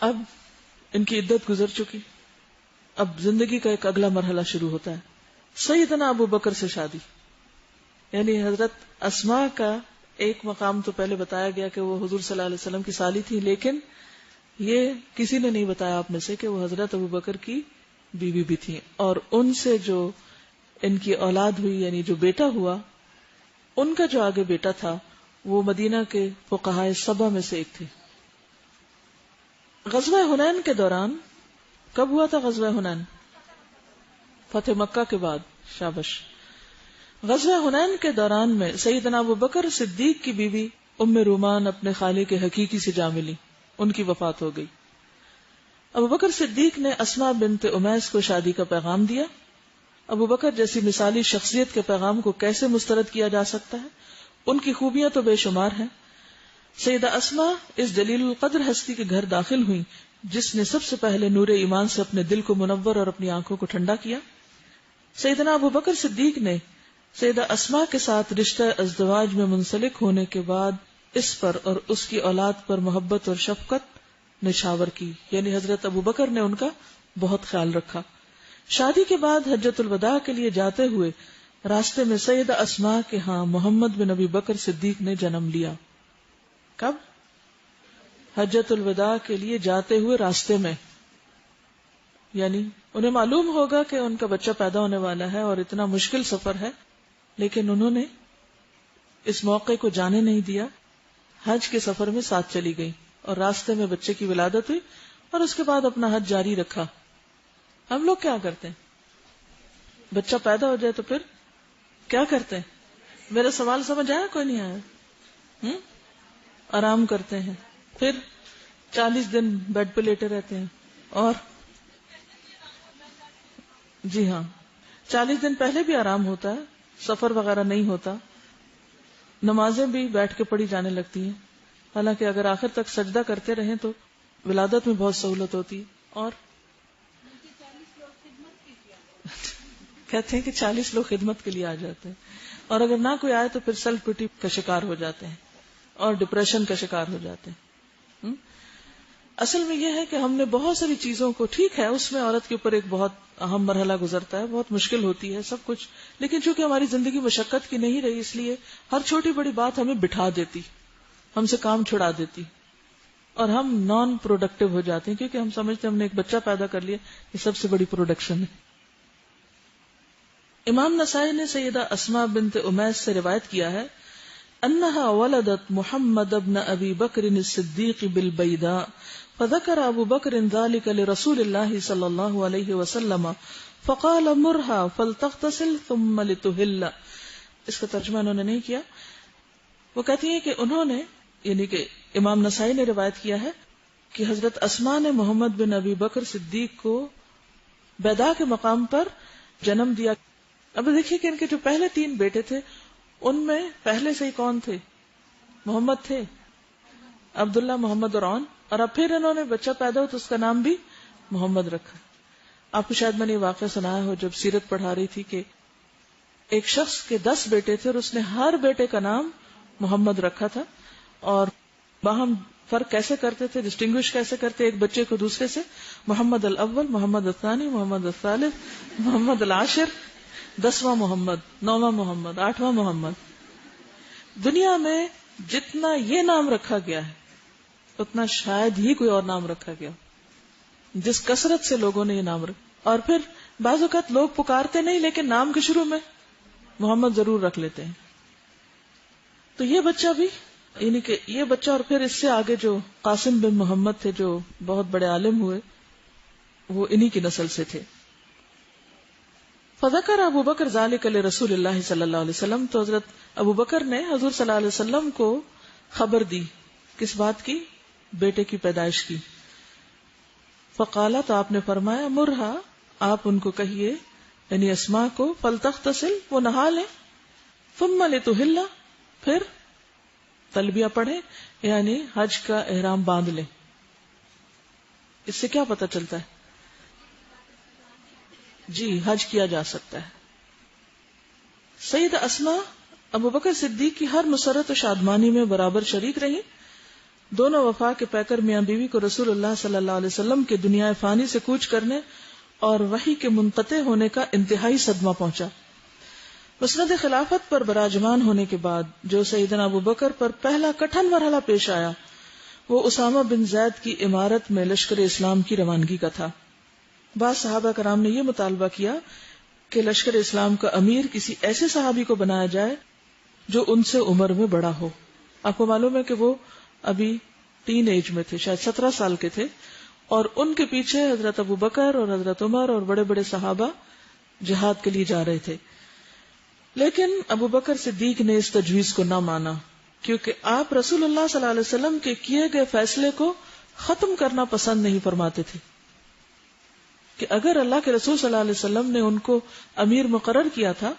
اب ان کی عدت گزر چکی، اب زندگی کا ایک اگلا مرحلہ شروع ہوتا ہے. سیدنا ابو بکر سے شادی، یعنی حضرت اسماء کا ایک مقام تو پہلے بتایا گیا کہ وہ حضور صلی اللہ علیہ وسلم کی سالی تھی، لیکن یہ کسی نے نہیں بتایا آپ میں سے کہ وہ حضرت ابو بکر کی بیوی بھی تھی، اور ان سے جو ان کی اولاد ہوئی، یعنی جو بیٹا ہوا، ان کا جو آگے بیٹا تھا وہ مدینہ کے فقہاء سبع میں سے ایک تھے. غزوہ حنین کے دوران، کب ہوا تھا غزوہ حنین؟ فتح مکہ کے بعد. شابش. غزوہ حنین کے دوران میں سیدنا ابو بکر صدیق کی بیوی ام رومان اپنے خالق کے حقیقی سے جا ملی، ان کی وفات ہو گئی. ابو بکر صدیق نے اسماء بنت امیس کو شادی کا پیغام دیا. ابو بکر جیسی مثالی شخصیت کے پیغام کو کیسے مسترد کیا جا سکتا ہے؟ ان کی خوبیاں تو بے شمار ہیں. سیدہ اسماء اس جلیل القدر ہستی کے گھر داخل ہوئی جس نے سب سے پہلے نور ایمان سے اپنے دل کو منور اور اپنی آنکھوں کو ٹھنڈا کیا. سیدنا ابو بکر صدیق نے سیدہ اسماء کے ساتھ رشتہ ازدواج میں منسلک ہونے کے بعد اس پر اور اس کی اولاد پر محبت اور شفقت نشاور کی، یعنی حضرت ابو بکر نے ان کا بہت خیال رکھا. شادی کے بعد حجۃ الوداع کے لیے جاتے ہوئے راستے میں سیدہ اسماء کے ہاں محمد بن ابی بکر صدیق نے جنم لیا. کب؟ حجۃ الوداع کے لیے جاتے ہوئے راستے میں، یعنی انہیں معلوم ہوگا کہ ان کا بچہ پیدا ہونے والا ہے اور اتنا مشکل سفر ہے، لیکن انہوں نے اس موقع کو جانے نہیں دیا. حج کے سفر میں ساتھ چلی گئی اور راستے میں بچے کی ولادت ہوئی اور اس کے بعد اپنا حج جاری رکھا. ہم لوگ کیا کرتے ہیں؟ بچہ پیدا ہو جائے تو پھر کیا کرتے ہیں؟ میرا سوال سمجھ آیا؟ کوئی نہیں آیا؟ آرام کرتے ہیں، پھر 40 دن بیڈ پہ لیٹے رہتے ہیں، اور جی ہاں 40 دن پہلے بھی آرام ہوتا ہے، سفر وغیرہ نہیں ہوتا، نمازیں بھی بیٹھ کے پڑھی جانے لگتی ہیں. حالانکہ اگر آخر تک سجدہ کرتے رہیں تو ولادت میں بہت سہولت ہوتی ہے. اور کہتے ہیں کہ 40 لوگ خدمت کے لیے آ جاتے ہیں، اور اگر نہ کوئی آئے تو پھر سیلف پٹی کا شکار ہو جاتے ہیں اور ڈپریشن کا شکار ہو جاتے ہیں. اصل میں یہ ہے کہ ہم نے بہت ساری چیزوں کو، ٹھیک ہے اس میں عورت کے اوپر ایک بہت اہم مرحلہ گزرتا ہے، بہت مشکل ہوتی ہے سب کچھ، لیکن چونکہ ہماری زندگی مشقت کی نہیں رہی، اس لیے ہر چھوٹی بڑی بات ہمیں بٹھا دیتی، ہم سے کام چھڑا دیتی، اور ہم نان پروڈکٹیو ہو جاتے ہیں، کیونکہ ہم سمجھتے ہیں ہم نے ایک بچہ پیدا کر لیا، یہ سب سے بڑی پروڈکشن ہے. امام نسائی نے سیدہ اسماء بنت امیس سے روایت کیا ہے انہا ولدت محمد ابن ابی بکر الصدیق بالبیداء فذکر ابو بکر ذلك لرسول اللہ صلی اللہ علیہ وسلم فقال مرها فلتغتسل ثم لتهل. اس کا ترجمہ انہوں نے نہیں کیا. وہ کہتی ہیں کہ انہوں نے، یعنی کہ امام نسائی نے روایت کیا ہے کہ حضرت اسماء نے محمد بن ابی بکر صدیق کو بیدا کے مقام پر جنم دیا. اب دیکھیے کہ ان کے جو پہلے 3 بیٹے تھے ان میں پہلے سے ہی کون تھے؟ محمد تھے، عبداللہ، محمد اور عون، اور اب پھر انہوں نے بچہ پیدا ہو تو اس کا نام بھی محمد رکھا. آپ کو شاید میں نے واقعہ سنایا ہو جب سیرت پڑھا رہی تھی کہ ایک شخص کے 10 بیٹے تھے اور اس نے ہر بیٹے کا نام محمد رکھا تھا، اور باہم فرق کیسے کرتے تھے، ڈسٹنگوش کیسے کرتے ایک بچے کو دوسرے سے، محمد الاول، محمد الثانی، محمد الثالث، محمد العاشر، 10واں محمد، 9واں محمد، 8واں محمد. دنیا میں جتنا یہ نام رکھا گیا ہے اتنا شاید ہی کوئی اور نام رکھا گیا، جس کثرت سے لوگوں نے یہ نام رکھا. اور پھر بعض اوقات لوگ پکارتے نہیں لیکن نام کے شروع میں محمد ضرور رکھ لیتے ہیں. تو یہ بچہ بھی، یعنی کہ یہ بچہ اور پھر اس سے آگے جو قاسم بن محمد تھے جو بہت بڑے عالم ہوئے، وہ انہی کی نسل سے تھے. فذکر ابو بکر ذلک لرسول اللہ صلی اللہ علیہ وسلم، تو حضرت ابو بکر نے حضور صلی اللہ علیہ وسلم کو خبر دی. کس بات کی؟ بیٹے کی پیدائش کی. فقالا، تو آپ نے فرمایا، مرہا، آپ ان کو کہیے، یعنی اسماء کو، فلتغتسل، وہ نہا لیں، ثم لتحل، پھر تلبیہ پڑھیں، یعنی حج کا احرام باندھ لیں. اس سے کیا پتہ چلتا ہے؟ جی، حج کیا جا سکتا ہے. سیدہ اسماء ابو بکر صدیق کی ہر مسرت و شادمانی میں برابر شریک رہی. دونوں وفا کے پیکر میاں بیوی کو رسول اللہ صلی اللہ علیہ وسلم کے دنیا فانی سے کوچ کرنے اور وحی کے منقطع ہونے کا انتہائی صدمہ پہنچا۔ مسند خلافت پر براجمان ہونے کے بعد جو سیدنا ابوبکر پر پہلا کٹھن مرحلہ پیش آیا وہ اسامہ بن زید کی امارت میں لشکر اسلام کی روانگی کا تھا۔ بعض صحابہ کرام نے یہ مطالبہ کیا کہ لشکر اسلام کا امیر کسی ایسے صحابی کو بنایا جائے جو ان سے عمر میں بڑا ہو۔ آپ کو معلوم ہے کہ وہ ابھی ٹین ایج میں تھے، شاید 17 سال کے تھے، اور ان کے پیچھے حضرت ابوبکر اور حضرت عمر اور بڑے بڑے صحابہ جہاد کے لیے جا رہے تھے۔ لیکن ابوبکر صدیق نے اس تجویز کو نہ مانا، کیونکہ آپ رسول اللہ صلی اللہ علیہ وسلم کے کیے گئے فیصلے کو ختم کرنا پسند نہیں فرماتے تھے، کہ اگر اللہ کے رسول صلی اللہ علیہ وسلم نے ان کو امیر مقرر کیا تھا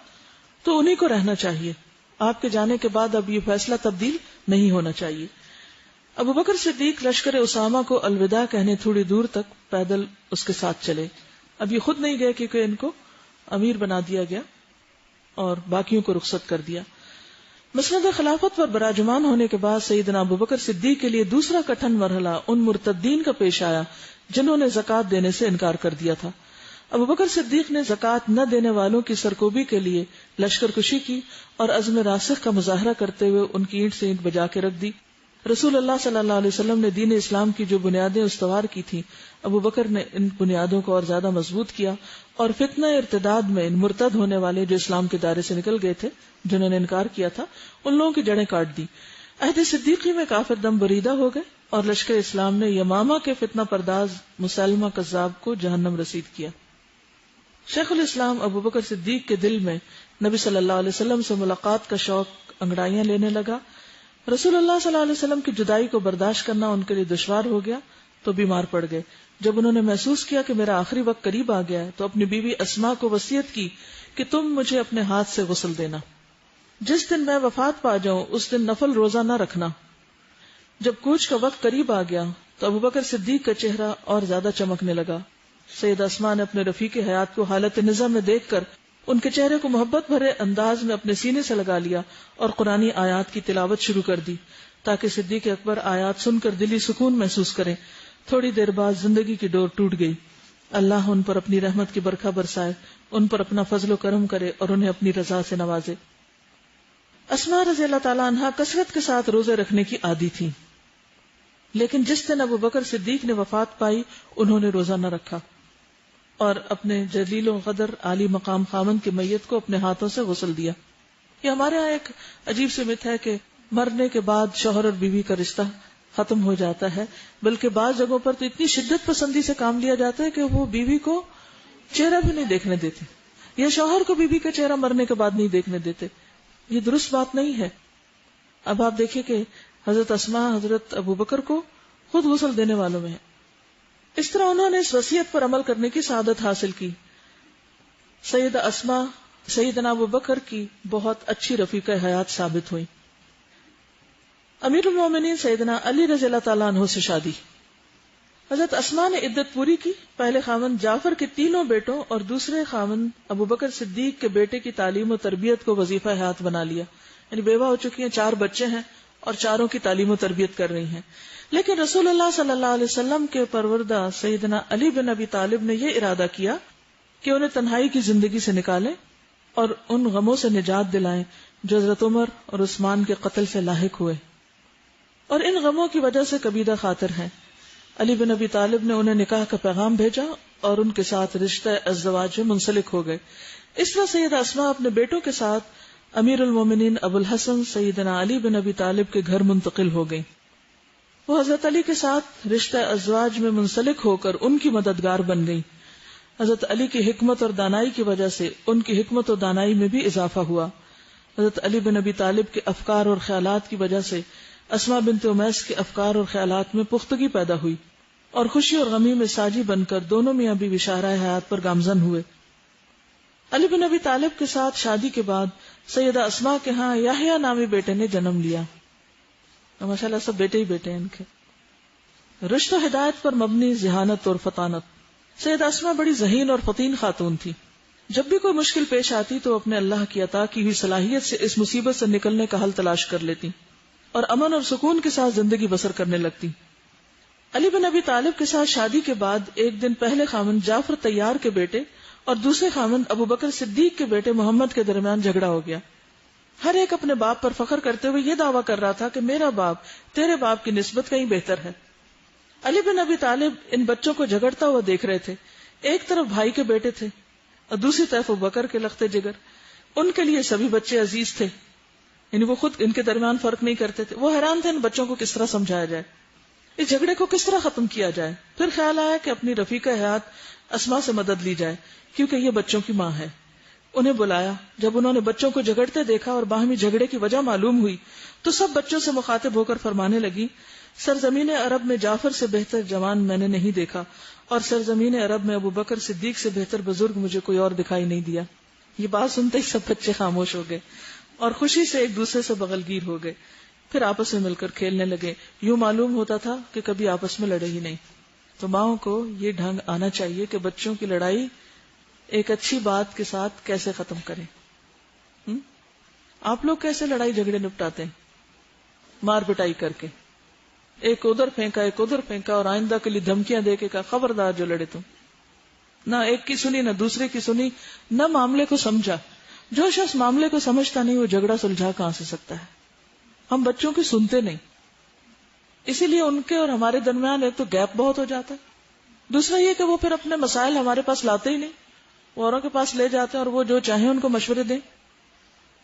تو انہی کو رہنا چاہیے، آپ کے جانے کے بعد اب یہ فیصلہ تبدیل نہیں ہونا چاہیے۔ ابوبکر صدیق لشکر اسامہ کو الوداع کہنے تھوڑی دور تک پیدل اس کے ساتھ چلے۔ اب یہ خود نہیں گئے کیونکہ ان کو امیر بنا دیا گیا اور باقیوں کو رخصت کر دیا۔ مسند خلافت پر براجمان ہونے کے بعد سیدنا ابوبکر صدیق کے لیے دوسرا کٹھن مرحلہ ان مرتدین کا پیش آیا جنہوں نے زکوٰۃ دینے سے انکار کر دیا تھا۔ ابوبکر صدیق نے زکوٰۃ نہ دینے والوں کی سرکوبی کے لیے لشکر کشی کی اور عزم راسخ کا مظاہرہ کرتے ہوئے ان کی اینٹ سے اینٹ بجا کے رکھ دی۔ رسول اللہ صلی اللہ علیہ وسلم نے دین اسلام کی جو بنیادیں استوار کی تھیں، ابوبکر نے ان بنیادوں کو اور زیادہ مضبوط کیا اور فتنہ ارتداد میں ان مرتد ہونے والے جو اسلام کے دائرے سے نکل گئے تھے، جنہوں نے انکار کیا تھا، ان لوگوں کی جڑیں کاٹ دی۔ عہد صدیقی میں کافر دم بریدہ ہو گئے اور لشکر اسلام نے یمامہ کے فتنہ پرداز مسلمہ کذاب کو جہنم رسید کیا۔ شیخ الاسلام ابوبکر صدیق کے دل میں نبی صلی اللہ علیہ وسلم سے ملاقات کا شوق انگڑائیاں لینے لگا۔ رسول اللہ صلی اللہ علیہ وسلم کی جدائی کو برداشت کرنا ان کے لیے دشوار ہو گیا تو بیمار پڑ گئے۔ جب انہوں نے محسوس کیا کہ میرا آخری وقت قریب آ گیا ہے تو اپنی بیوی اسماء کو وصیت کی کہ تم مجھے اپنے ہاتھ سے غسل دینا، جس دن میں وفات پا جاؤں اس دن نفل روزہ نہ رکھنا۔ جب کوچ کا وقت قریب آ گیا تو ابوبکر صدیق کا چہرہ اور زیادہ چمکنے لگا۔ سید اسماء نے اپنے رفیق حیات کو حالت نظم میں دیکھ کر ان کے چہرے کو محبت بھرے انداز میں اپنے سینے سے لگا لیا اور قرآنی آیات کی تلاوت شروع کر دی تاکہ صدیق اکبر آیات سن کر دلی سکون محسوس کریں۔ تھوڑی دیر بعد زندگی کی ڈور ٹوٹ گئی۔ اللہ ان پر اپنی رحمت کی برکھا برسائے، ان پر اپنا فضل و کرم کرے اور انہیں اپنی رضا سے نوازے۔ اسماء رضی اللہ تعالیٰ عنہا کثرت کے ساتھ روزے رکھنے کی عادی تھی، لیکن جس دن ابوبکر صدیق نے وفات پائی انہوں نے روزہ نہ رکھا اور اپنے جلیل و قدر عالی مقام خاوند کی میت کو اپنے ہاتھوں سے غسل دیا۔ یہ ہمارے ہاں ایک عجیب سی مت ہے کہ مرنے کے بعد شوہر اور بیوی کا رشتہ ختم ہو جاتا ہے، بلکہ بعض جگہوں پر تو اتنی شدت پسندی سے کام لیا جاتا ہے کہ وہ بیوی کو چہرہ بھی نہیں دیکھنے دیتے، یا شوہر کو بیوی کا چہرہ مرنے کے بعد نہیں دیکھنے دیتے۔ یہ درست بات نہیں ہے۔ اب آپ دیکھیں کہ حضرت اسماء حضرت ابوبکر کو خود غسل دینے والوں میں ہے۔ اس طرح انہوں نے اس وصیت پر عمل کرنے کی سعادت حاصل کی۔ سیدہ اسماء سیدنا ابوبکر کی بہت اچھی رفیقہ حیات ثابت ہوئی۔ امیر المومنین سیدنا علی رضی اللہ تعالیٰ عنہ سے شادی۔ حضرت اسماء نے عدت پوری کی۔ پہلے خاوند جعفر کے تینوں بیٹوں اور دوسرے خاوند ابوبکر صدیق کے بیٹے کی تعلیم و تربیت کو وظیفہ حیات بنا لیا، یعنی بیوہ ہو چکی ہیں، 4 بچے ہیں اور چاروں کی تعلیم و تربیت کر رہی ہیں۔ لیکن رسول اللہ صلی اللہ علیہ وسلم کے پروردہ سیدنا علی بن ابی طالب نے یہ ارادہ کیا کہ انہیں تنہائی کی زندگی سے نکالیں اور ان غموں سے نجات دلائیں جو حضرت عمر اور عثمان کے قتل سے لاحق ہوئے، اور ان غموں کی وجہ سے کبیدہ خاطر ہیں۔ علی بن ابی طالب نے انہیں نکاح کا پیغام بھیجا اور ان کے ساتھ رشتہ ازدواج میں منسلک ہو گئے۔ اس طرح سیدہ اسماء اپنے بیٹوں کے ساتھ امیر المومنین ابو الحسن سیدنا علی بن ابی طالب کے گھر منتقل ہو گئیں۔ وہ حضرت علی کے ساتھ رشتہ ازواج میں منسلک ہو کر ان کی مددگار بن گئیں۔ حضرت علی کی حکمت اور دانائی کی وجہ سے ان کی حکمت و دانائی میں بھی اضافہ ہوا۔ حضرت علی بن ابی طالب کے افکار اور خیالات کی وجہ سے اسماء بنت امیس کے افکار اور خیالات میں پختگی پیدا ہوئی اور خوشی اور غمی میں ساجی بن کر دونوں میاں بیوی شاہراہ حیات پر گامزن ہوئے۔ علی بن ابی طالب کے ساتھ شادی کے بعد سیدہ اسماء کے ہاں یحییٰ نامی بیٹے نے جنم لیا۔ ماشاءاللہ سب بیٹے ہی بیٹے ہیں ان کے۔ رشد و ہدایت پر مبنی ذہانت اور فطانت۔ سیدہ اسماء بڑی ذہین اور فطین خاتون تھی۔ جب بھی کوئی مشکل پیش آتی تو اپنے اللہ کی عطا کی ہوئی صلاحیت سے اس مصیبت سے نکلنے کا حل تلاش کر لیتی اور امن اور سکون کے ساتھ زندگی بسر کرنے لگتی. علی بن ابی طالب کے ساتھ شادی کے بعد ایک دن پہلے خاوند جعفر طیار کے بیٹے اور دوسرے خاوند ابو بکر صدیق کے بیٹے محمد کے درمیان جھگڑا ہو گیا. ہر ایک اپنے باپ پر فخر کرتے ہوئے یہ دعویٰ کر رہا تھا کہ میرا باپ تیرے باپ کی نسبت کہیں بہتر ہے. علی بن ابی طالب ان بچوں کو جھگڑتا ہوا دیکھ رہے تھے. ایک طرف بھائی کے بیٹے تھے اور دوسری طرف ابو بکر کے لختے جگر. ان کے لیے سبھی بچے عزیز تھے، یعنی وہ خود ان کے درمیان فرق نہیں کرتے تھے. وہ حیران تھے ان بچوں کو کس طرح سمجھایا جائے، اس جھگڑے کو کس طرح ختم کیا جائے. پھر خیال آیا کہ اپنی رفیقہ حیات اسما سے مدد لی جائے کیونکہ یہ بچوں کی ماں ہے. انہیں بلایا. جب انہوں نے بچوں کو جھگڑتے دیکھا اور باہمی جھگڑے کی وجہ معلوم ہوئی تو سب بچوں سے مخاطب ہو کر فرمانے لگی، سرزمین عرب میں جعفر سے بہتر جوان میں نے نہیں دیکھا اور سرزمین عرب میں ابو بکر صدیق سے بہتر بزرگ مجھے کوئی اور دکھائی نہیں دیا. یہ بات سنتے ہی سب بچے خاموش ہو گئے اور خوشی سے ایک دوسرے سے بغل گیر ہو گئے. پھر آپس میں مل کر کھیلنے لگے. یوں معلوم ہوتا تھا کہ کبھی آپس میں لڑے ہی نہیں. تو ماؤں کو یہ ڈھنگ آنا چاہیے کہ بچوں کی لڑائی ایک اچھی بات کے ساتھ کیسے ختم کریں. آپ لوگ کیسے لڑائی جھگڑے نپٹاتے ہیں؟ مار پٹائی کر کے، ایک ادھر پھینکا ایک ادھر پھینکا اور آئندہ کے لیے دھمکیاں دے کے کہا خبردار جو لڑے تم. نہ ایک کی سنی نہ دوسرے کی سنی، نہ معاملے کو سمجھا. جو شخص معاملے کو سمجھتا نہیں وہ جھگڑا سلجھا کہاں سے سکتا ہے. ہم بچوں کی سنتے نہیں، اسی لیے ان کے اور ہمارے درمیان ایک تو گیپ بہت ہو جاتا ہے، دوسرا یہ کہ وہ پھر اپنے مسائل ہمارے پاس لاتے ہی نہیں، وہ اوروں کے پاس لے جاتے ہیں اور وہ جو چاہیں ان کو مشورے دیں.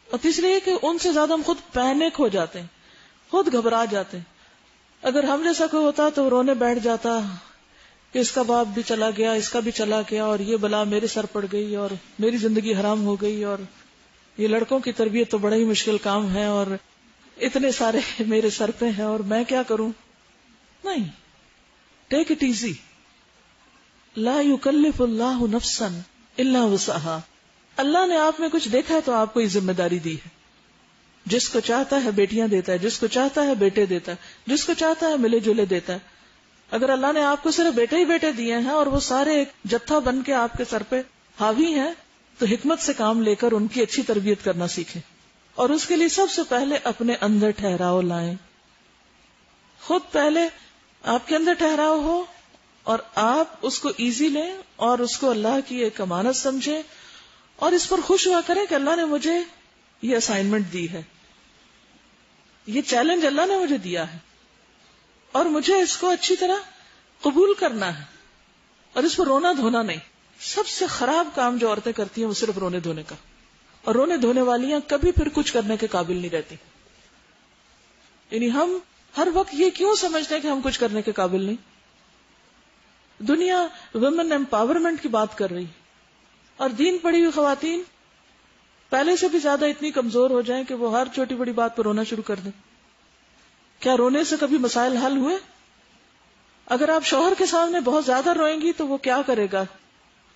اور تیسری یہ کہ ان سے زیادہ ہم خود پینک ہو جاتے ہیں، خود گھبرا جاتے ہیں. اگر ہم جیسا کوئی ہوتا تو رونے بیٹھ جاتا کہ اس کا باپ بھی چلا گیا، اس کا بھی چلا گیا، اور یہ بلا میرے سر پڑ گئی اور میری زندگی حرام ہو گئی، اور یہ لڑکوں کی تربیت تو بڑا ہی مشکل کام ہے اور اتنے سارے میرے سر پہ ہیں اور میں کیا کروں. نہیں، ٹیک اٹ ایزی. لا یکلف اللہ نفسا الا وسعها. اللہ نے آپ میں کچھ دیکھا ہے تو آپ کو یہ ذمہ داری دی ہے. جس کو چاہتا ہے بیٹیاں دیتا ہے، جس کو چاہتا ہے بیٹے دیتا ہے، جس کو چاہتا ہے ملے جلے دیتا ہے. اگر اللہ نے آپ کو صرف بیٹے ہی بیٹے دیے ہیں اور وہ سارے ایک جتھا بن کے آپ کے سر پہ حاوی ہیں تو حکمت سے کام لے کر ان کی اچھی تربیت کرنا سیکھیں. اور اس کے لیے سب سے پہلے اپنے اندر ٹھہراؤ لائیں. خود پہلے آپ کے اندر ٹھہراؤ ہو اور آپ اس کو ایزی لیں اور اس کو اللہ کی ایک امانت سمجھیں اور اس پر خوش ہوا کریں کہ اللہ نے مجھے یہ اسائنمنٹ دی ہے، یہ چیلنج اللہ نے مجھے دیا ہے اور مجھے اس کو اچھی طرح قبول کرنا ہے اور اس پر رونا دھونا نہیں. سب سے خراب کام جو عورتیں کرتی ہیں وہ صرف رونے دھونے کا، اور رونے دھونے والیاں کبھی پھر کچھ کرنے کے قابل نہیں رہتی. یعنی ہم ہر وقت یہ کیوں سمجھتے ہیں کہ ہم کچھ کرنے کے قابل نہیں. دنیا ویمن امپاورمنٹ کی بات کر رہی اور دین پڑھی ہوئی خواتین پہلے سے بھی زیادہ اتنی کمزور ہو جائیں کہ وہ ہر چھوٹی بڑی بات پر رونا شروع کر دیں. کیا رونے سے کبھی مسائل حل ہوئے؟ اگر آپ شوہر کے سامنے بہت زیادہ روئیں گی تو وہ کیا کرے گا؟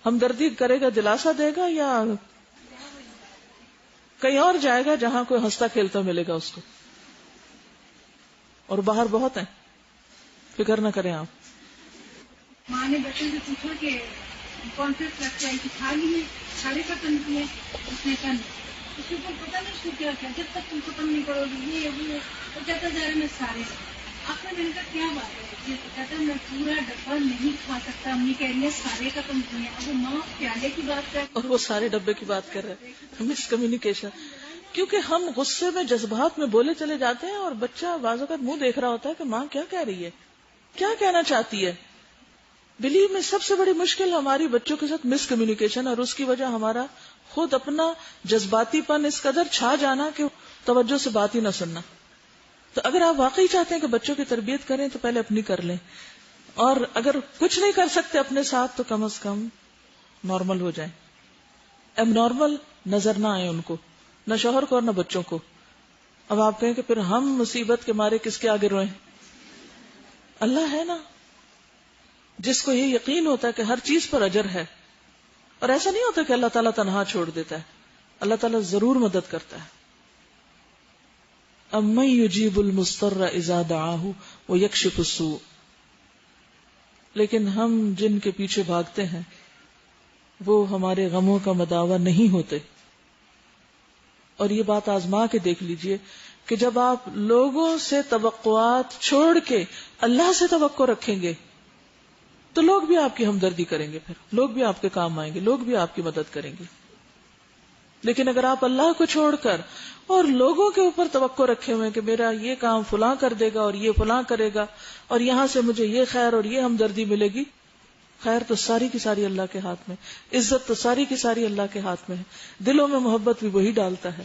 ہمدردی کرے گا، دلاسا دے گا، یا کہیں اور جائے گا جہاں کوئی ہنستا کھیلتا ملے گا اس کو؟ اور باہر بہت ہیں، فکر نہ کریں آپ. ماں نے بچوں سے پوچھا کہ کانفلکٹ لگتا ہے کہ تھالی میں سارے ختم کیے، اس نے کہا اس کے اوپر پتہ نہیں اس کو کیا کیا، جب تک تم ختم نہیں کرو گی یہ وہ کہتا جا رہا میں سارے. آپ نے کہا کیا بات ہے؟ کہتا میں پورا ڈبہ نہیں کھا سکتا، امی کہہ رہی ہے سارے ختم کیے. اب وہ ماں پیالے کی بات کر اور وہ سارے ڈبے کی بات کر رہے ہیں. مس کمیونیکیشن. کیونکہ ہم غصے میں جذبات میں بولے چلے جاتے ہیں اور بچہ بعض اوقات منہ دیکھ رہا ہوتا ہے کہ ماں کیا کہہ رہی ہے، کیا کہنا چاہتی ہے. بلیو میں سب سے بڑی مشکل ہماری بچوں کے ساتھ مس کمیونیکیشن، اور اس کی وجہ ہمارا خود اپنا جذباتی پن اس قدر چھا جانا کہ توجہ سے بات ہی نہ سننا. تو اگر آپ واقعی چاہتے ہیں کہ بچوں کی تربیت کریں تو پہلے اپنی کر لیں، اور اگر کچھ نہیں کر سکتے اپنے ساتھ تو کم از کم نارمل ہو جائیں. اب نارمل نظر نہ آئے ان کو، نہ شوہر کو اور نہ بچوں کو. اب آپ کہیں کہ پھر ہم مصیبت کے مارے کس کے آگے روئیں؟ اللہ ہے نا جس کو یہ یقین ہوتا ہے کہ ہر چیز پر اجر ہے. اور ایسا نہیں ہوتا کہ اللہ تعالیٰ تنہا چھوڑ دیتا ہے، اللہ تعالیٰ ضرور مدد کرتا ہے. امن یجیب المضطر اذا دعاہ ویکشف السوء. لیکن ہم جن کے پیچھے بھاگتے ہیں وہ ہمارے غموں کا مداوا نہیں ہوتے. اور یہ بات آزما کے دیکھ لیجئے کہ جب آپ لوگوں سے توقعات چھوڑ کے اللہ سے توقع رکھیں گے تو لوگ بھی آپ کی ہمدردی کریں گے، پھر لوگ بھی آپ کے کام آئیں گے، لوگ بھی آپ کی مدد کریں گے. لیکن اگر آپ اللہ کو چھوڑ کر اور لوگوں کے اوپر توقع رکھے ہوئے کہ میرا یہ کام فلاں کر دے گا اور یہ فلاں کرے گا اور یہاں سے مجھے یہ خیر اور یہ ہمدردی ملے گی، خیر تو ساری کی ساری اللہ کے ہاتھ میں، عزت تو ساری کی ساری اللہ کے ہاتھ میں ہے. دلوں میں محبت بھی وہی ڈالتا ہے،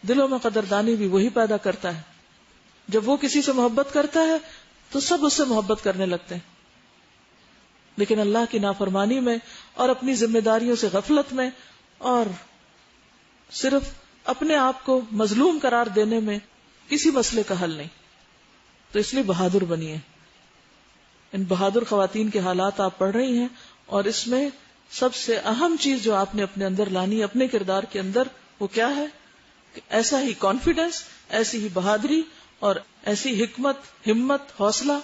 دلوں میں قدردانی بھی وہی پیدا کرتا ہے. جب وہ کسی سے محبت کرتا ہے تو سب اس سے محبت کرنے لگتے ہیں. لیکن اللہ کی نافرمانی میں اور اپنی ذمہ داریوں سے غفلت میں اور صرف اپنے آپ کو مظلوم قرار دینے میں کسی مسئلے کا حل نہیں. تو اس لیے بہادر بنیے. ان بہادر خواتین کے حالات آپ پڑھ رہی ہیں، اور اس میں سب سے اہم چیز جو آپ نے اپنے اندر لانی ہے اپنے کردار کے اندر، وہ کیا ہے کہ ایسا ہی کانفیڈنس، ایسی ہی بہادری اور ایسی حکمت، ہمت، حوصلہ.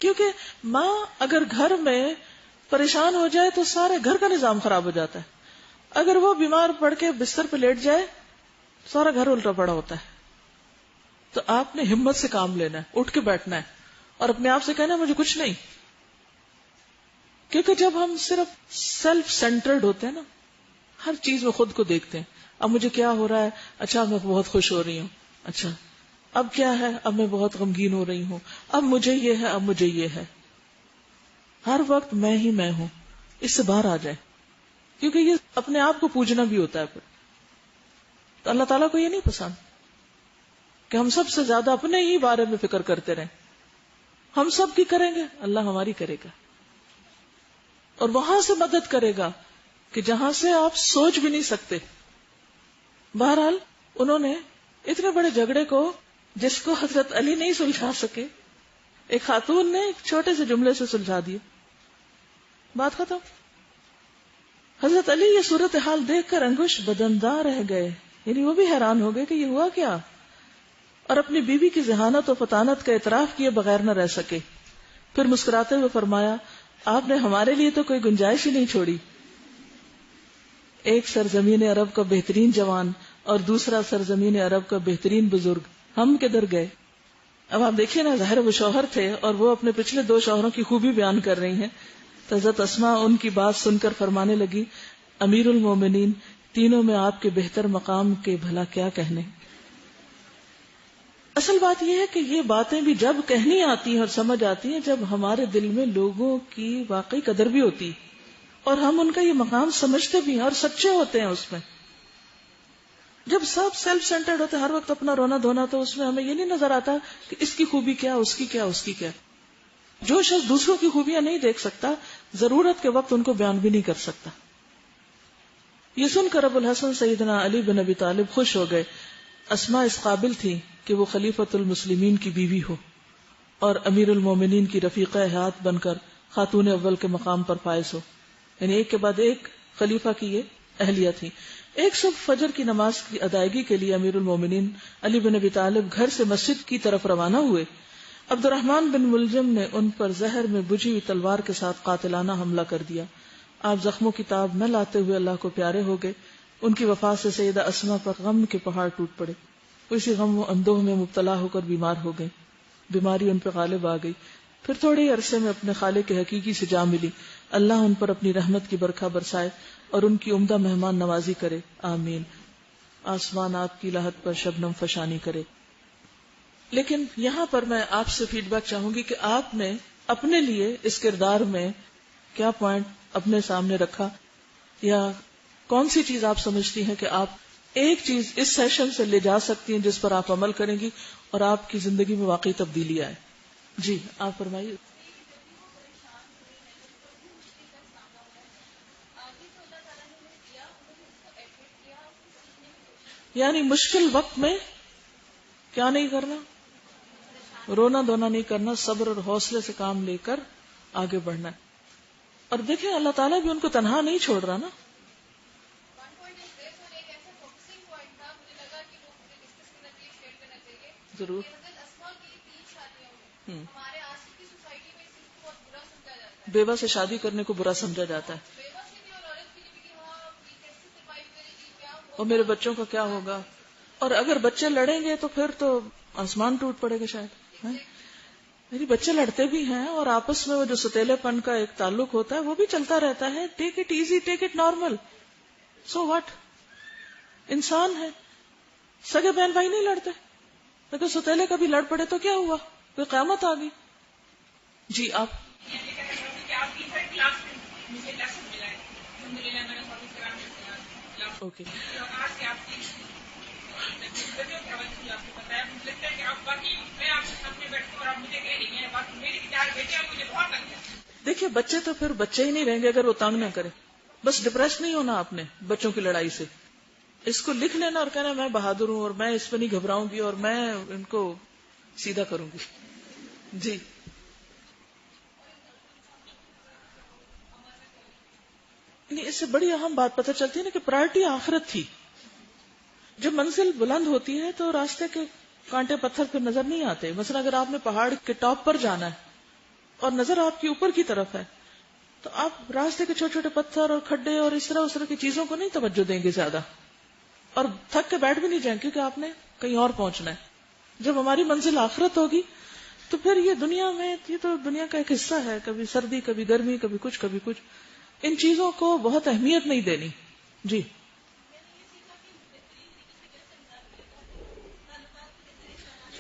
کیونکہ ماں اگر گھر میں پریشان ہو جائے تو سارے گھر کا نظام خراب ہو جاتا ہے. اگر وہ بیمار پڑ کے بستر پہ لیٹ جائے سارا گھر الٹا پڑا ہوتا ہے. تو آپ نے ہمت سے کام لینا ہے، اٹھ کے بیٹھنا ہے اور اپنے آپ سے کہنا ہے مجھے کچھ نہیں. کیونکہ جب ہم صرف سیلف سینٹرڈ ہوتے ہیں نا، ہر چیز میں خود کو دیکھتے ہیں، اب مجھے کیا ہو رہا ہے، اچھا میں بہت خوش ہو رہی ہوں، اچھا اب کیا ہے، اب میں بہت غمگین ہو رہی ہوں، اب مجھے یہ ہے، اب مجھے یہ ہے. ہر وقت میں ہی میں ہوں، اس سے باہر آ جائے. کیونکہ یہ اپنے آپ کو پوجنا بھی ہوتا ہے. پھر تو اللہ تعالیٰ کو یہ نہیں پسند کہ ہم سب سے زیادہ اپنے ہی بارے میں فکر کرتے رہیں. ہم سب کی کریں گے، اللہ ہماری کرے گا، اور وہاں سے مدد کرے گا کہ جہاں سے آپ سوچ بھی نہیں سکتے. بہرحال انہوں نے اتنے بڑے جھگڑے کو، جس کو حضرت علی نہیں سلجھا سکے، ایک خاتون نے ایک چھوٹے سے جملے سے سلجھا دیا، بات ختم. حضرت علی یہ صورتحال دیکھ کر انگوش بدنداں رہ گئے، یعنی وہ بھی حیران ہو گئے کہ یہ ہوا کیا، اور اپنی بیوی کی ذہانت و فطانت کا اعتراف کیے بغیر نہ رہ سکے. پھر مسکراتے ہوئے فرمایا، آپ نے ہمارے لیے تو کوئی گنجائش ہی نہیں چھوڑی. ایک سرزمین عرب کا بہترین جوان اور دوسرا سرزمین عرب کا بہترین بزرگ، ہم کدھر گئے؟ اب آپ دیکھیں نا، ظاہر وہ شوہر تھے اور وہ اپنے پچھلے 2 شوہروں کی خوبی بیان کر رہی ہیں. تو حضرت اسماء ان کی بات سن کر فرمانے لگی، امیر المومنین، تینوں میں آپ کے بہتر مقام کے بھلا کیا کہنے. اصل بات یہ ہے کہ یہ باتیں بھی جب کہنی آتی ہیں اور سمجھ آتی ہیں جب ہمارے دل میں لوگوں کی واقعی قدر بھی ہوتی اور ہم ان کا یہ مقام سمجھتے بھی ہیں اور سچے ہوتے ہیں اس میں. جب سب سیلف سینٹرڈ ہوتے ہر وقت اپنا رونا دھونا، تو اس میں ہمیں یہ نہیں نظر آتا کہ اس کی خوبی کیا، اس کی کیا، اس کی کیا. جو شخص دوسروں کی خوبیاں نہیں دیکھ سکتا، ضرورت کے وقت ان کو بیان بھی نہیں کر سکتا. یہ سن کر ابو الحسن سیدنا علی بن ابی طالب خوش ہو گئے. اسماء اس قابل تھی کہ وہ خلیفۃ المسلمین کی بیوی ہو اور امیر المومنین کی رفیقہ حیات بن کر خاتون اول کے مقام پر فائز ہو. یعنی ایک کے بعد ایک خلیفہ کی یہ اہلیہ تھی. ایک صبح فجر کی نماز کی ادائیگی کے لیے امیر المومنین علی بن ابی طالب گھر سے مسجد کی طرف روانہ ہوئے. عبد الرحمن بن ملجم نے ان پر زہر میں بجھی ہوئی تلوار کے ساتھ قاتلانہ حملہ کر دیا. آپ زخموں کی تاب نہ لاتے ہوئے اللہ کو پیارے ہو گئے. ان کی وفات سے سیدہ اسماء پر غم کے پہاڑ ٹوٹ پڑے. اسی غم و اندوہ میں مبتلا ہو کر بیمار ہو گئی. بیماری ان پہ غالب آ گئی. پھر تھوڑے عرصے میں اپنے خالق کے حقیقی سے جا ملی. اللہ ان پر اپنی رحمت کی برکھا برسائے اور ان کی عمدہ مہمان نوازی کرے، آمین. آسمان آپ کی لاحت پر شبنم فشانی کرے. لیکن یہاں پر میں آپ سے فیڈ بیک چاہوں گی کہ آپ نے اپنے لیے اس کردار میں کیا پوائنٹ اپنے سامنے رکھا، یا کون سی چیز آپ سمجھتی ہیں کہ آپ ایک چیز اس سیشن سے لے جا سکتی ہیں جس پر آپ عمل کریں گی اور آپ کی زندگی میں واقعی تبدیلی آئے. جی آپ فرمائیے. یعنی مشکل وقت میں کیا نہیں کرنا، رونا دھونا نہیں کرنا، صبر اور حوصلے سے کام لے کر آگے بڑھنا ہے. اور دیکھیں اللہ تعالیٰ بھی ان کو تنہا نہیں چھوڑ رہا نا. ضرور. بیوہ سے شادی کرنے کو برا سمجھا جاتا ہے، اور میرے بچوں کا کیا ہوگا. اور اگر بچے لڑیں گے تو پھر تو آسمان ٹوٹ پڑے گا شاید. میری بچے لڑتے بھی ہیں اور آپس میں وہ جو ستیلے پن کا ایک تعلق ہوتا ہے وہ بھی چلتا رہتا ہے. Take it easy, take it normal, so what, انسان ہے. سگے بہن بھائی نہیں لڑتے, لیکن ستیلے کبھی لڑ پڑے تو کیا ہوا, کوئی قیامت آ گئی. جی آپ اوکے. دیکھیے بچے تو پھر بچے ہی نہیں رہیں گے اگر وہ تنگ نہ کرے. بس ڈپریس نہیں ہونا آپ نے بچوں کی لڑائی سے. اس کو لکھ لینا اور کہنا میں بہادر ہوں اور میں اس پہ نہیں گھبراؤں گی اور میں ان کو سیدھا کروں گی. جی اس سے بڑی اہم بات پتہ چلتی ہے نا کہ پرائرٹی آخرت تھی. جب منزل بلند ہوتی ہے تو راستے کے کانٹے پتھر پھر نظر نہیں آتے. مثلا اگر آپ نے پہاڑ کے ٹاپ پر جانا ہے اور نظر آپ کی اوپر کی طرف ہے تو آپ راستے کے چھوٹے چھوٹے پتھر اور کھڈے اور اس طرح کی چیزوں کو نہیں توجہ دیں گے زیادہ, اور تھک کے بیٹھ بھی نہیں جائیں کیونکہ آپ نے کہیں اور پہنچنا ہے. جب ہماری منزل آخرت ہوگی تو پھر یہ دنیا میں, یہ تو دنیا کا ایک حصہ ہے, کبھی سردی کبھی گرمی کبھی کچھ کبھی کچھ, ان چیزوں کو بہت اہمیت نہیں دینی. جی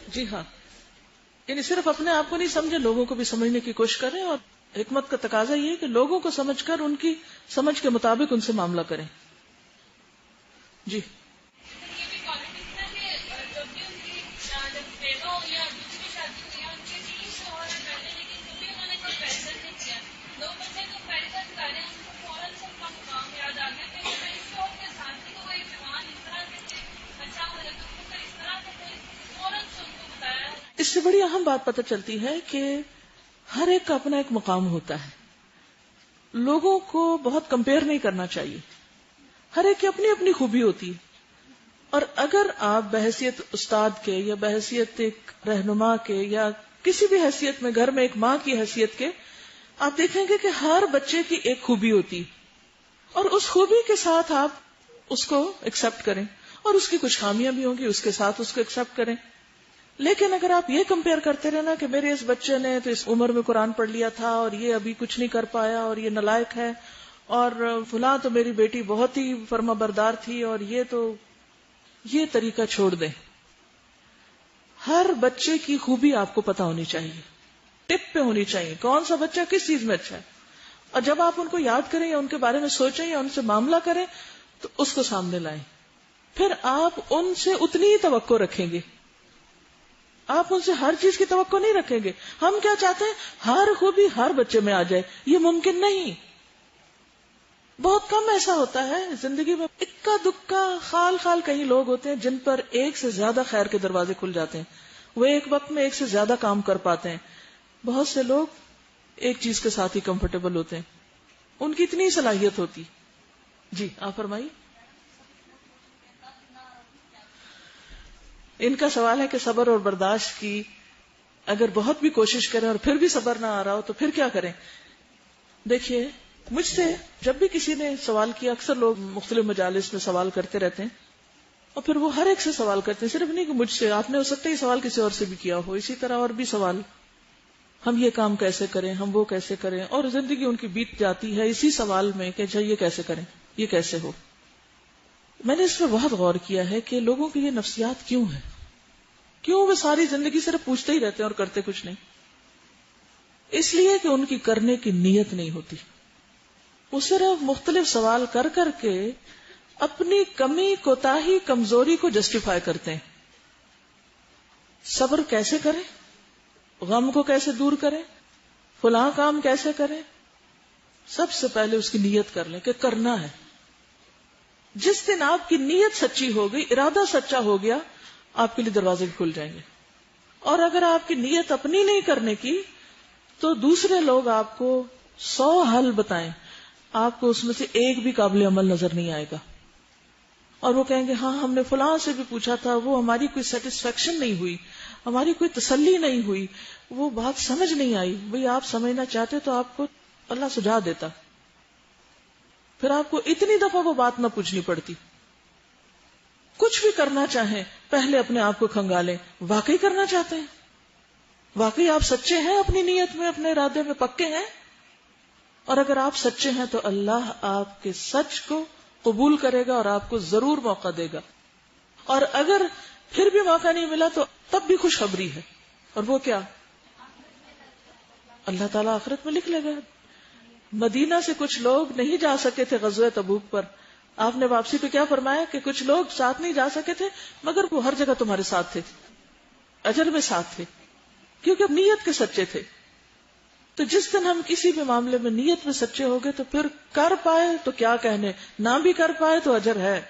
جی ہاں, یعنی صرف اپنے آپ کو نہیں سمجھے, لوگوں کو بھی سمجھنے کی کوشش کریں, اور حکمت کا تقاضا یہ ہے کہ لوگوں کو سمجھ کر ان کی سمجھ کے مطابق ان سے معاملہ کریں. جی اس سے بڑی اہم بات پتہ چلتی ہے کہ ہر ایک کا اپنا ایک مقام ہوتا ہے. لوگوں کو بہت کمپیئر نہیں کرنا چاہیے, ہر ایک کی اپنی اپنی خوبی ہوتی ہے. اور اگر آپ بحیثیت استاد کے یا بحیثیت ایک رہنما کے یا کسی بھی حیثیت میں گھر میں ایک ماں کی حیثیت کے, آپ دیکھیں گے کہ ہر بچے کی ایک خوبی ہوتی اور اس خوبی کے ساتھ آپ اس کو ایکسپٹ کریں, اور اس کی کچھ خامیاں بھی ہوں گی, اس کے ساتھ اس کو ایکسپٹ کریں. لیکن اگر آپ یہ کمپیئر کرتے رہنا کہ میرے اس بچے نے تو اس عمر میں قرآن پڑھ لیا تھا اور یہ ابھی کچھ نہیں کر پایا اور یہ نالائق ہے, اور فلاں تو میری بیٹی بہت ہی فرما بردار تھی اور یہ تو, یہ طریقہ چھوڑ دیں. ہر بچے کی خوبی آپ کو پتا ہونی چاہیے, ٹپ پہ ہونی چاہیے کون سا بچہ کس چیز میں اچھا ہے. اور جب آپ ان کو یاد کریں یا ان کے بارے میں سوچیں یا ان سے معاملہ کریں تو اس کو سامنے لائیں. پھر آپ ان سے اتنی ہی توقع رکھیں گے, آپ ان سے ہر چیز کی توقع نہیں رکھیں گے. ہم کیا چاہتے ہیں ہر خوبی ہر بچے میں آ جائے, یہ ممکن نہیں. بہت کم ایسا ہوتا ہے زندگی میں, اکا دکا خال خال کئی لوگ ہوتے ہیں جن پر ایک سے زیادہ خیر کے دروازے کھل جاتے ہیں, وہ ایک وقت میں ایک سے زیادہ کام کر پاتے ہیں. بہت سے لوگ ایک چیز کے ساتھ ہی کمفرٹیبل ہوتے ہیں, ان کی اتنی صلاحیت ہوتی. جی آپ فرمائیے. ان کا سوال ہے کہ صبر اور برداشت کی اگر بہت بھی کوشش کریں اور پھر بھی صبر نہ آ رہا ہو تو پھر کیا کریں. دیکھیے مجھ سے جب بھی کسی نے سوال کیا, اکثر لوگ مختلف مجالس میں سوال کرتے رہتے ہیں اور پھر وہ ہر ایک سے سوال کرتے ہیں, صرف نہیں کہ مجھ سے, آپ نے ہو سکتا ہے یہ سوال کسی اور سے بھی کیا ہو, اسی طرح اور بھی سوال, ہم یہ کام کیسے کریں, ہم وہ کیسے کریں, اور زندگی ان کی بیت جاتی ہے اسی سوال میں کہ اچھا یہ کیسے کریں, یہ کیسے ہو. میں نے اس پر بہت غور کیا ہے کہ لوگوں کی یہ نفسیات کیوں ہے, کیوں وہ ساری زندگی صرف پوچھتے ہی رہتے ہیں اور کرتے کچھ نہیں. اس لیے کہ ان کی کرنے کی نیت نہیں ہوتی. وہ صرف مختلف سوال کر کر کے اپنی کمی کوتاہی کمزوری کو جسٹیفائی کرتے ہیں. صبر کیسے کریں, غم کو کیسے دور کریں, فلاں کام کیسے کریں, سب سے پہلے اس کی نیت کر لیں کہ کرنا ہے. جس دن آپ کی نیت سچی ہو گئی, ارادہ سچا ہو گیا, آپ کے لیے دروازے کھل جائیں گے. اور اگر آپ کی نیت اپنی نہیں کرنے کی تو دوسرے لوگ آپ کو 100 حل بتائیں, آپ کو اس میں سے ایک بھی قابل عمل نظر نہیں آئے گا. اور وہ کہیں گے ہاں ہم نے فلاں سے بھی پوچھا تھا, وہ ہماری کوئی سیٹسفیکشن نہیں ہوئی, ہماری کوئی تسلی نہیں ہوئی, وہ بات سمجھ نہیں آئی. بھئی آپ سمجھنا چاہتے تو آپ کو اللہ سجھا دیتا, پھر آپ کو اتنی دفعہ وہ بات نہ پوچھنی پڑتی. کچھ بھی کرنا چاہیں پہلے اپنے آپ کو کھنگالیں، واقعی کرنا چاہتے ہیں؟ واقعی آپ سچے ہیں اپنی نیت میں، اپنے ارادے میں پکے ہیں؟ اور اگر آپ سچے ہیں تو اللہ آپ کے سچ کو قبول کرے گا اور آپ کو ضرور موقع دے گا. اور اگر پھر بھی موقع نہیں ملا تو تب بھی خوشخبری ہے، اور وہ کیا؟ اللہ تعالیٰ آخرت میں لکھ لے گا. مدینہ سے کچھ لوگ نہیں جا سکے تھے غزوہ تبوک پر، آپ نے واپسی پہ کیا فرمایا کہ کچھ لوگ ساتھ نہیں جا سکے تھے مگر وہ ہر جگہ تمہارے ساتھ تھے، اجر میں ساتھ تھے، کیونکہ نیت کے سچے تھے. تو جس دن ہم کسی بھی معاملے میں نیت میں سچے ہو گئے تو پھر کر پائے تو کیا کہنے، نہ بھی کر پائے تو اجر ہے،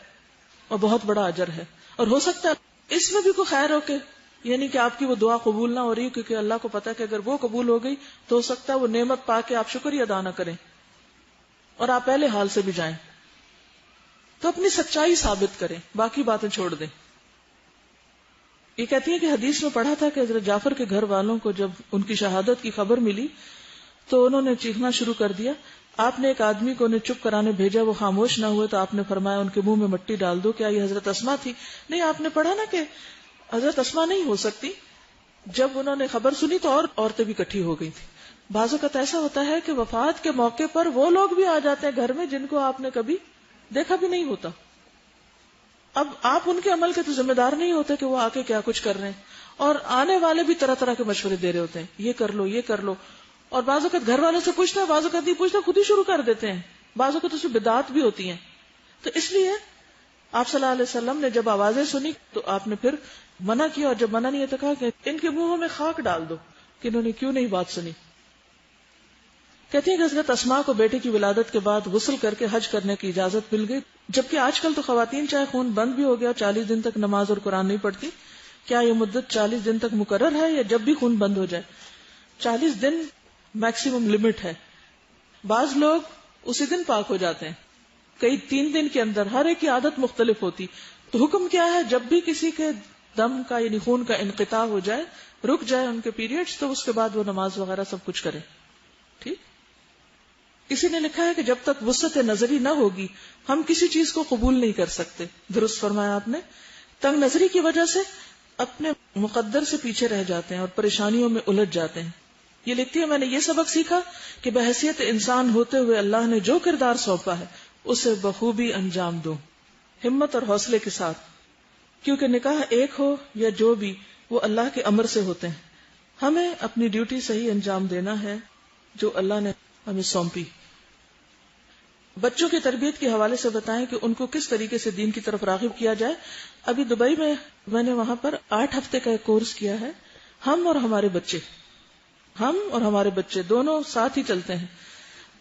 اور بہت بڑا اجر ہے. اور ہو سکتا ہے اس میں بھی کوئی خیر ہو کے، یعنی کہ آپ کی وہ دعا قبول نہ ہو رہی، کیونکہ اللہ کو پتا ہے کہ اگر وہ قبول ہو گئی تو ہو سکتا ہے وہ نعمت پا کے آپ شکریہ ادا نہ کریں اور آپ پہلے حال سے بھی جائیں. تو اپنی سچائی ثابت کریں، باقی باتیں چھوڑ دیں. یہ کہتی ہے کہ حدیث میں پڑھا تھا کہ حضرت جعفر کے گھر والوں کو جب ان کی شہادت کی خبر ملی تو انہوں نے چیخنا شروع کر دیا. آپ نے ایک آدمی کو انہیں چپ کرانے بھیجا، وہ خاموش نہ ہوئے تو آپ نے فرمایا ان کے منہ میں مٹی ڈال دو. کیا یہ حضرت اسما تھی؟ نہیں، آپ نے پڑھا نا کہ حضرت اسما نہیں ہو سکتی. جب انہوں نے خبر سنی تو اور عورتیں بھی اکٹھی ہو گئی تھی. بعض اوقات ایسا ہوتا ہے کہ وفات کے موقع پر وہ لوگ بھی آ جاتے ہیں گھر میں جن کو آپ نے کبھی دیکھا بھی نہیں ہوتا. اب آپ ان کے عمل کے تو ذمہ دار نہیں ہوتے کہ وہ آ کے کیا کچھ کر رہے ہیں، اور آنے والے بھی طرح طرح کے مشورے دے رہے ہوتے ہیں، یہ کر لو، یہ کر لو. اور بعض اوقات گھر والوں سے پوچھنا ہے، بعض اوقات نہیں پوچھنا، خود ہی شروع کر دیتے ہیں. بعض اوقات اس میں بدعات بھی ہوتی ہیں. تو اس لیے آپ صلی اللہ علیہ وسلم نے جب آوازیں سنی تو آپ نے پھر منع کیا، اور جب منع نہیں ہے تو کہا کہ ان کے منہوں میں خاک ڈال دو کہ انہوں نے کیوں نہیں بات سنی. کہتی ہیں کہ حضرت اسما کو بیٹے کی ولادت کے بعد غسل کر کے حج کرنے کی اجازت مل گئی، جبکہ آج کل تو خواتین چاہے خون بند بھی ہو گیا 40 دن تک نماز اور قرآن نہیں پڑھتی. کیا یہ مدت 40 دن تک مقرر ہے یا جب بھی خون بند ہو جائے؟ 40 دن میکسیمم لمٹ ہے. بعض لوگ اسی دن پاک ہو جاتے ہیں، کئی 3 دن کے اندر. ہر ایک کی عادت مختلف ہوتی. تو حکم کیا ہے؟ جب بھی کسی کے دم کا یعنی خون کا انقطاع ہو جائے، رک جائے ان کے پیریڈز، تو اس کے بعد وہ نماز وغیرہ سب کچھ کرے. ٹھیک. کسی نے لکھا ہے کہ جب تک وسعت نظری نہ ہوگی ہم کسی چیز کو قبول نہیں کر سکتے. درست فرمایا آپ نے. تنگ نظری کی وجہ سے اپنے مقدر سے پیچھے رہ جاتے ہیں اور پریشانیوں میں الجھ جاتے ہیں. یہ لکھتی ہے میں نے یہ سبق سیکھا کہ بحیثیت انسان ہوتے ہوئے اللہ نے جو کردار سونپا ہے اسے بخوبی انجام دو، ہمت اور حوصلے کے ساتھ، کیونکہ نکاح ایک ہو یا جو بھی وہ اللہ کے امر سے ہوتے ہیں. ہمیں اپنی ڈیوٹی صحیح انجام دینا ہے جو اللہ نے ہمیں سونپی. بچوں کی تربیت کے حوالے سے بتائیں کہ ان کو کس طریقے سے دین کی طرف راغب کیا جائے. ابھی دبئی میں نے وہاں پر 8 ہفتے کا ایک کورس کیا ہے. ہم اور ہمارے بچے دونوں ساتھ ہی چلتے ہیں.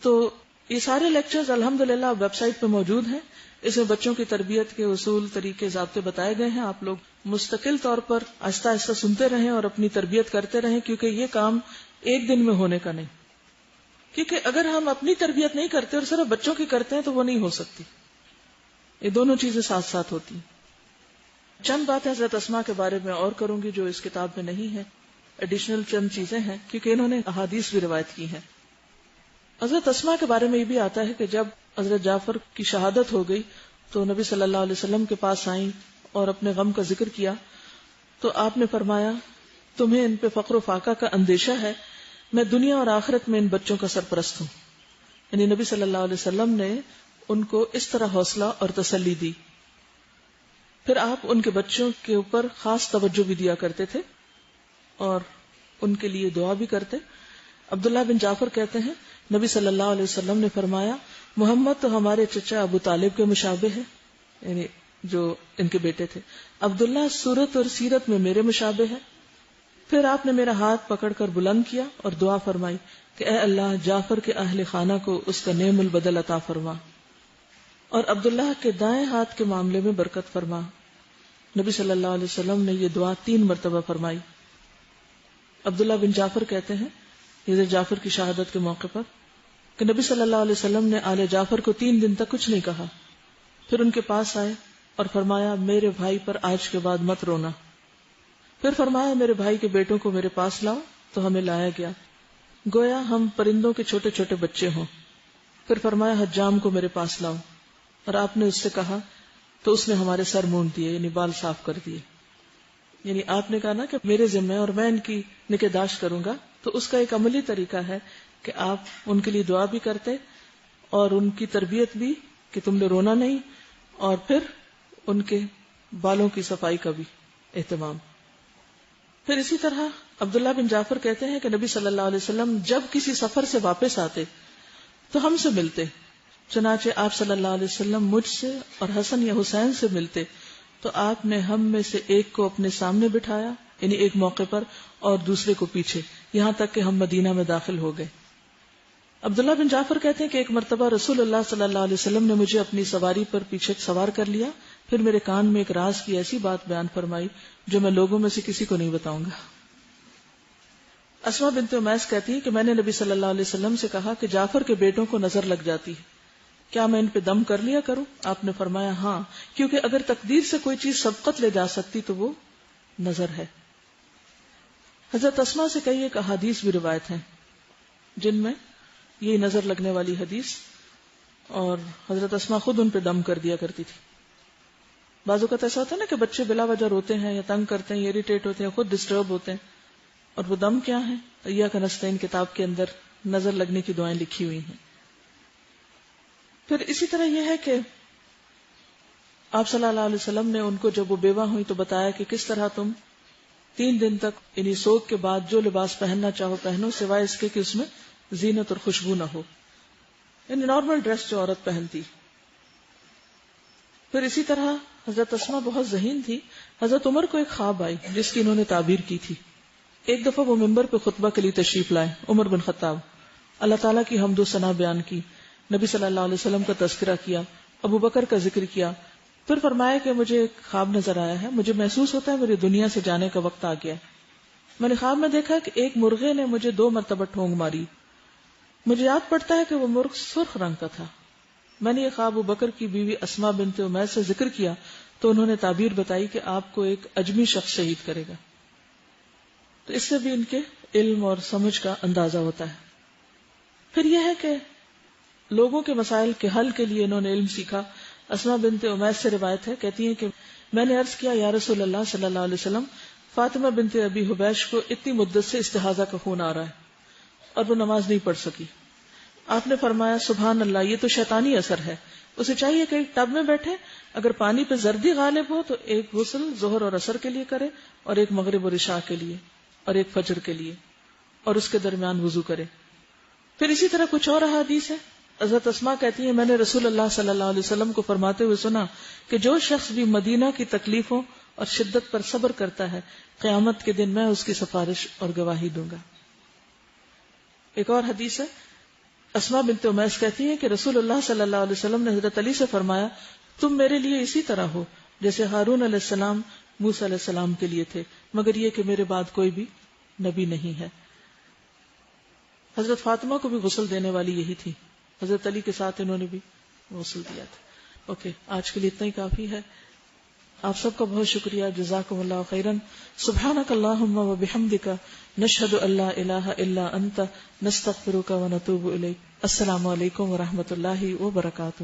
تو یہ سارے لیکچرز الحمدللہ ویب سائٹ پہ موجود ہیں. اس میں بچوں کی تربیت کے اصول، طریقے، ضابطے بتائے گئے ہیں. آپ لوگ مستقل طور پر آہستہ آہستہ سنتے رہیں اور اپنی تربیت کرتے رہیں، کیونکہ یہ کام ایک دن میں ہونے کا نہیں. کیونکہ اگر ہم اپنی تربیت نہیں کرتے اور صرف بچوں کی کرتے ہیں تو وہ نہیں ہو سکتی. یہ دونوں چیزیں ساتھ ساتھ ہوتی ہیں. چند باتیں حضرت اسما کے بارے میں اور کروں گی جو اس کتاب میں نہیں ہے. ایڈیشنل چند چیزیں ہیں کیونکہ انہوں نے احادیث بھی روایت کی ہیں. حضرت اسما کے بارے میں یہ بھی آتا ہے کہ جب حضرت جعفر کی شہادت ہو گئی تو نبی صلی اللہ علیہ وسلم کے پاس آئیں اور اپنے غم کا ذکر کیا تو آپ نے فرمایا تمہیں ان پہ فقر و فاقہ کا اندیشہ ہے، میں دنیا اور آخرت میں ان بچوں کا سرپرست ہوں. یعنی نبی صلی اللہ علیہ وسلم نے ان کو اس طرح حوصلہ اور تسلی دی. پھر آپ ان کے بچوں کے اوپر خاص توجہ بھی دیا کرتے تھے اور ان کے لیے دعا بھی کرتے. عبداللہ بن جعفر کہتے ہیں نبی صلی اللہ علیہ وسلم نے فرمایا محمد تو ہمارے چچا ابو طالب کے مشابہ ہے، یعنی جو ان کے بیٹے تھے. عبداللہ صورت اور سیرت میں میرے مشابہ ہے. پھر آپ نے میرا ہاتھ پکڑ کر بلند کیا اور دعا فرمائی کہ اے اللہ جعفر کے اہل خانہ کو اس کا نعم البدل عطا فرما اور عبداللہ کے دائیں ہاتھ کے معاملے میں برکت فرما. نبی صلی اللہ علیہ وسلم نے یہ دعا 3 مرتبہ فرمائی. عبداللہ بن جعفر کہتے ہیں حضرت جعفر کی شہادت کے موقع پر کہ نبی صلی اللہ علیہ وسلم نے آل جعفر کو 3 دن تک کچھ نہیں کہا. پھر ان کے پاس آئے اور فرمایا میرے بھائی پر آج کے بعد مت رونا. پھر فرمایا میرے بھائی کے بیٹوں کو میرے پاس لاؤ، تو ہمیں لایا گیا گویا ہم پرندوں کے چھوٹے چھوٹے بچے ہوں. پھر فرمایا حجام کو میرے پاس لاؤ اور آپ نے اس سے کہا تو اس نے ہمارے سر مونڈ دیے، یعنی بال صاف کر دیے. یعنی آپ نے کہا نا کہ میرے ذمہ اور میں ان کی نگہداشت کروں گا، تو اس کا ایک عملی طریقہ ہے کہ آپ ان کے لیے دعا بھی کرتے اور ان کی تربیت بھی کہ تم نے رونا نہیں، اور پھر ان کے بالوں کی صفائی کا بھی اہتمام. پھر اسی طرح عبداللہ بن جعفر کہتے ہیں کہ نبی صلی اللہ علیہ وسلم جب کسی سفر سے واپس آتے تو ہم سے ملتے، چنانچہ آپ صلی اللہ علیہ وسلم مجھ سے اور حسن یا حسین سے ملتے تو آپ نے ہم میں سے ایک کو اپنے سامنے بٹھایا، یعنی ایک موقع پر، اور دوسرے کو پیچھے، یہاں تک کہ ہم مدینہ میں داخل ہو گئے. عبداللہ بن جعفر کہتے ہیں کہ ایک مرتبہ رسول اللہ صلی اللہ علیہ وسلم نے مجھے اپنی سواری پر پیچھے سوار کر لیا، پھر میرے کان میں ایک راز کی ایسی بات بیان فرمائی جو میں لوگوں میں سے کسی کو نہیں بتاؤں گا. اسما بنت امیس کہتی ہے کہ میں نے نبی صلی اللہ علیہ وسلم سے کہا کہ جعفر کے بیٹوں کو نظر لگ جاتی ہے، کیا میں ان پہ دم کر لیا کروں؟ آپ نے فرمایا ہاں، کیونکہ اگر تقدیر سے کوئی چیز سبقت لے جا سکتی تو وہ نظر ہے. حضرت اسما سے کئی ایک احادیث بھی روایت ہیں جن میں یہ نظر لگنے والی حدیث، اور حضرت اسما خود ان پہ دم کر دیا کرتی تھی. بعض اوقات ایسا ہوتا ہے نا کہ بچے بلا وجہ روتے ہیں یا تنگ کرتے ہیں یا اریٹیٹ ہوتے ہیں، خود ڈسٹرب ہوتے ہیں، اور وہ دم کیا ہے؟ ایاک نستعین کتاب کے اندر نظر لگنے کی دعائیں لکھی ہوئی ہیں. پھر اسی طرح یہ ہے کہ آپ صلی اللہ علیہ وسلم نے ان کو جب وہ بیوہ ہوئی تو بتایا کہ کس طرح تم 3 دن تک یعنی سوگ کے بعد جو لباس پہننا چاہو پہنو، سوائے اس کے کہ اس میں زینت اور خوشبو نہ ہو، یعنی نارمل ڈریس جو عورت پہنتی. پھر اسی طرح حضرت اسما بہت ذہین تھی. حضرت عمر کو ایک خواب آئی جس کی انہوں نے تعبیر کی تھی. ایک دفعہ وہ ممبر پہ خطبہ کے لیے تشریف لائے، عمر بن خطاب، اللہ تعالیٰ کی حمد و ثنا بیان کی، نبی صلی اللہ علیہ وسلم کا تذکرہ کیا، ابو بکر کا ذکر کیا. پھر فرمایا کہ مجھے ایک خواب نظر آیا ہے، مجھے محسوس ہوتا ہے میری دنیا سے جانے کا وقت آ گیا. میں نے خواب میں دیکھا کہ ایک مرغے نے مجھے 2 مرتبہ ٹھونگ ماری. مجھے یاد پڑتا ہے کہ وہ مرغ سرخ رنگ کا تھا. میں نے یہ خواب ابو بکر کی بیوی اسما بنت امیس سے ذکر کیا تو انہوں نے تعبیر بتائی کہ آپ کو ایک اجمی شخص شہید کرے گا. تو اس سے بھی ان کے علم اور سمجھ کا اندازہ ہوتا ہے. پھر یہ ہے کہ لوگوں کے مسائل کے حل کے لیے انہوں نے علم سیکھا. اسما بنت امیس سے روایت ہے، کہتی ہیں کہ میں نے عرض کیا یا رسول اللہ صلی اللہ علیہ وسلم، فاطمہ بنت ابی حبیش کو اتنی مدت سے استحاضہ کا خون آ رہا ہے اور وہ نماز نہیں پڑھ سکی. آپ نے فرمایا سبحان اللہ، یہ تو شیطانی اثر ہے. اسے چاہیے کہ ایک ٹب میں بیٹھے، اگر پانی پہ زردی غالب ہو تو ایک غسل ظہر اور عصر کے لیے کرے، اور ایک مغرب اور عشاء کے لیے، اور ایک فجر کے لیے، اور اس کے درمیان وضو کرے. پھر اسی طرح کچھ اور احادیث ہے. حضرت اسما کہتی ہیں میں نے رسول اللہ صلی اللہ علیہ وسلم کو فرماتے ہوئے سنا کہ جو شخص بھی مدینہ کی تکلیفوں اور شدت پر صبر کرتا ہے، قیامت کے دن میں اس کی سفارش اور گواہی دوں گا. ایک اور حدیث ہے، اسما بنت امیس کہتی ہیں کہ رسول اللہ صلی اللہ علیہ وسلم نے حضرت علی سے فرمایا تم میرے لیے اسی طرح ہو جیسے ہارون علیہ السلام موسیٰ علیہ السلام کے لیے تھے، مگر یہ کہ میرے بعد کوئی بھی نبی نہیں ہے. حضرت فاطمہ کو بھی غسل دینے والی یہی تھی، حضرت علی کے ساتھ انہوں نے بھی غسل دیا تھا. اوکے، آج کے لیے اتنا ہی کافی ہے. آپ سب کا بہت شکریہ، جزاکم اللہ خیرا. سبحانک اللہم و بحمدک، نشہد ان لا الہ الا انت، نستغفرک و نتوب الیک. السلام علیکم و رحمۃ اللہ وبرکاتہ.